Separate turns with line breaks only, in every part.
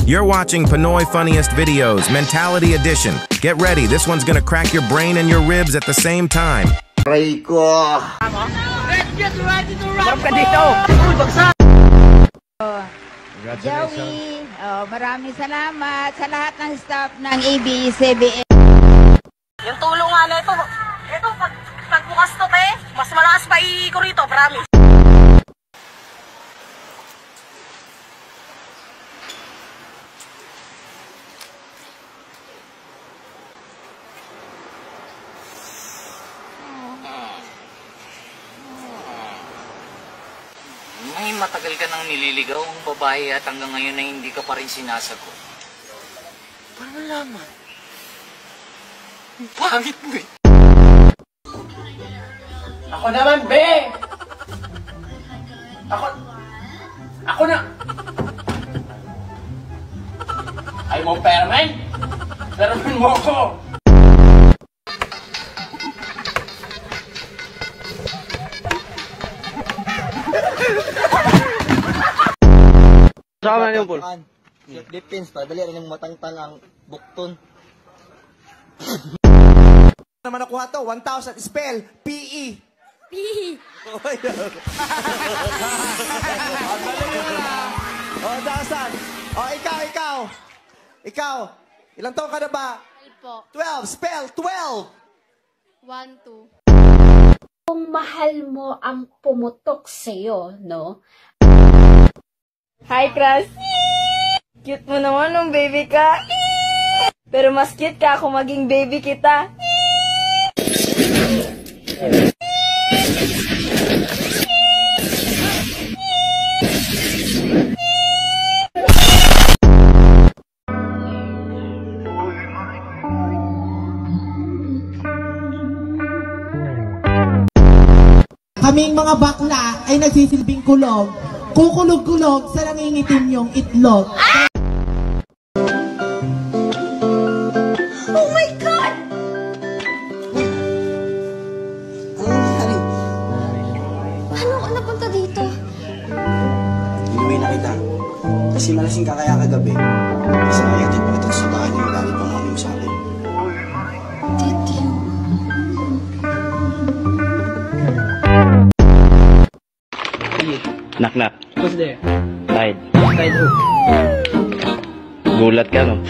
You're watching Pinoy Funniest Videos, Mentality Edition. Get ready, this one's gonna crack your brain and your ribs at the same time.
Aray ko!
Let's get ready to rock! Ka dito! Uy, bagsak!
Joey, maraming salamat sa lahat ng staff ng ABS-CBN.
Yung tulong nga na ito, pagbukas to, mas malakas pa ko rito, promise.
May matagal ka nang nililigaw ang babae at hanggang ngayon ay hindi ka pa rin sinasagot. Paano naman? Ang pangit mo eh.
Ako naman, be! Ako na! Ay mo pera, man! Peraman mo ako!
Sama na yung pool. Self-defense pa, dali rin yung matangtang ang bukton.
Naman nakuha to, 1,000, spell, P-E.
P.
Oh, 1,000. Oh, ikaw. Ilang taon ka na ba? 12, spell, 12.
1, 2. Kung mahal mo ang pumutok sa'yo, no?
Hi, Crush! Cute mo naman nung baby ka. Pero mas cute ka kung maging baby kita.
Kaming mga bakla ay nagsisilbing kulog. Kukulog-kulog sa nangingitim yung itlog.
Oh my God! Paano ka napunta dito?
Inuwi na kita. Kasi malasing ka kaya kagabi. Kasi mayatid mo kita sa bahay yung galit pang mami mo sa akin.
Titiyo.
Knock.
Who's there?
Tide.
Tide who?
Gulat ka, no?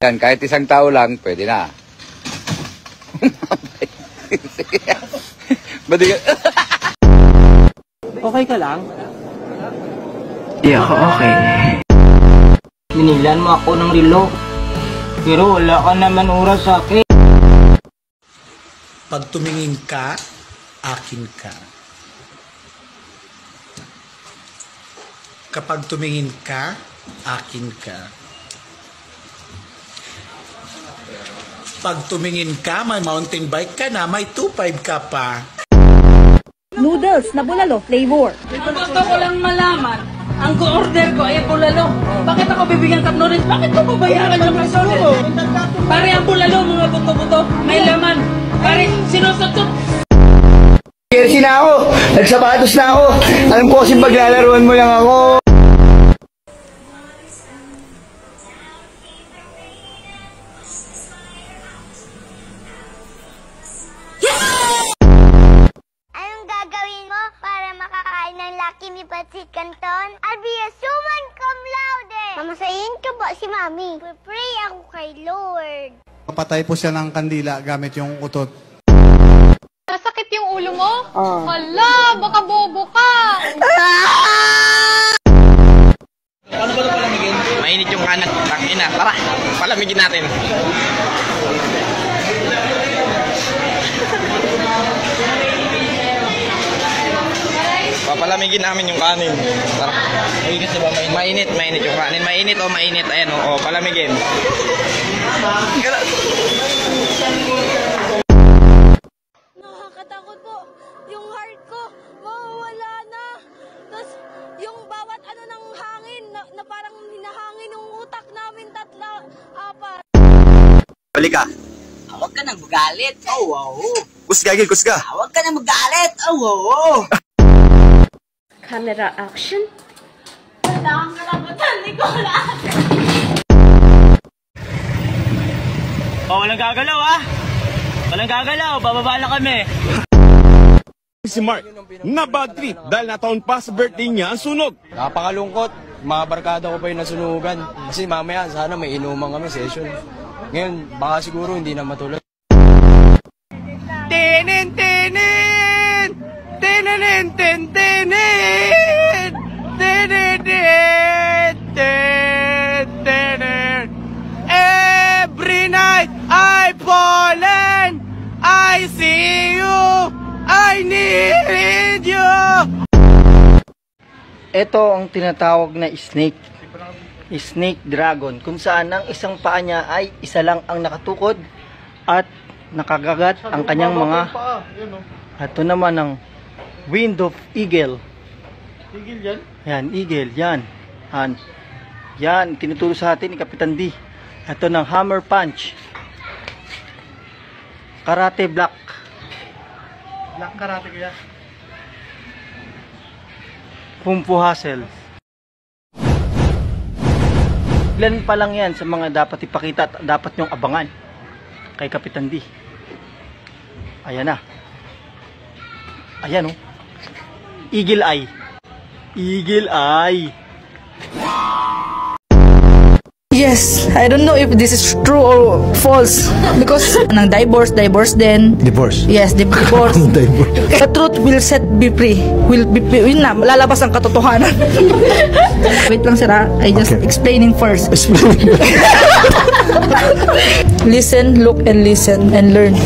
Yan, kahit isang tao lang, pwede na.
Okay ka lang?
Di ako okay.
Minilan mo ako ng relo. Pero wala ka naman oras sa akin.
Pag tumingin ka, akin ka. Kapag tumingin ka, akin ka. Pag tumingin ka, may mountain bike ka na, may 2.5 ka pa.
Noodles na bulalo flavor.
Gusto ko lang malaman, ang ko-order ko ay bulalo. Bakit ako bibigyan ka ng orange? Bakit ko babayaran yung kasolo? Pare ang bulalo, mga buto-buto, may laman. Pare, sinusot-sot.
Jersey na ako! Nagsapatos na ako! Alam ko kasi paglalaruan mo lang ako!
Anong gagawin mo para makakain ng Lucky ni Pancit Canton? I'll be a suman cum laude! Mamasayin ka ba si Mami? Pray ako kay Lord.
Papatay po siya ng kandila gamit yung utot.
Masakit yung ulo mo? Hala, baka bobo ka!
Paano ba ito palamigin? Mainit yung kanan. Takina. Tara, palamigin natin. Papalamigin namin yung kanin. Tara. Mainit yung kanin. Mainit o mainit. Ayan o, palamigin.
Nakakatakot po. Yung heart ko, mawawala na. Tapos, yung bawat ano ng hangin, na parang hinahangin yung utak namin 3, 4.
Halika.
Huwag ka nang magalit. Oh, wow.
Kusga, Gil, kusga.
Huwag ka nang magalit. Oh, wow.
Camera action.
Wala kang karabutan, Nicolas!
Oh, walang gagalaw, ah. Walang gagalaw. Bababa lang kami.
Si Mark, na bad trip dahil nataon pa sa birthday niya ang sunog.
Napakalungkot. Mga barkada ko pa yung nasunugan. Kasi mamaya sana may inuman kami session. Ngayon, baka siguro hindi na matuloy.
Tinin, tinin! Tinin, tinin, tinin! Tinin, tinin, tinin! Every night I fallen, I see you, I need you!
Ito ang tinatawag na snake. Snake dragon, kung saan ang isang paa niya ay isa lang ang nakatukod at nakagagat ang kanyang mga. Ito naman ang wind of eagle. Eagle yan? Yan, eagle, yan. Yan, tinuturo sa atin ni Kapitan D. Ito ng hammer punch. Karate black. Black karate kaya. Pumpu hustle. Ilan pa lang yan sa mga dapat ipakita at dapat nyong abangan kay Kapitan D. Ayan na. Ayan oh. Eagle eye. Eagle eye.
Yes, I don't know if this is true or false because nang divorce din.
Divorce?
Yes, divorce. The truth will set me free. Will na, lalabas ang katotohanan. Wait lang sir, I just explaining first. Listen, look and listen and learn.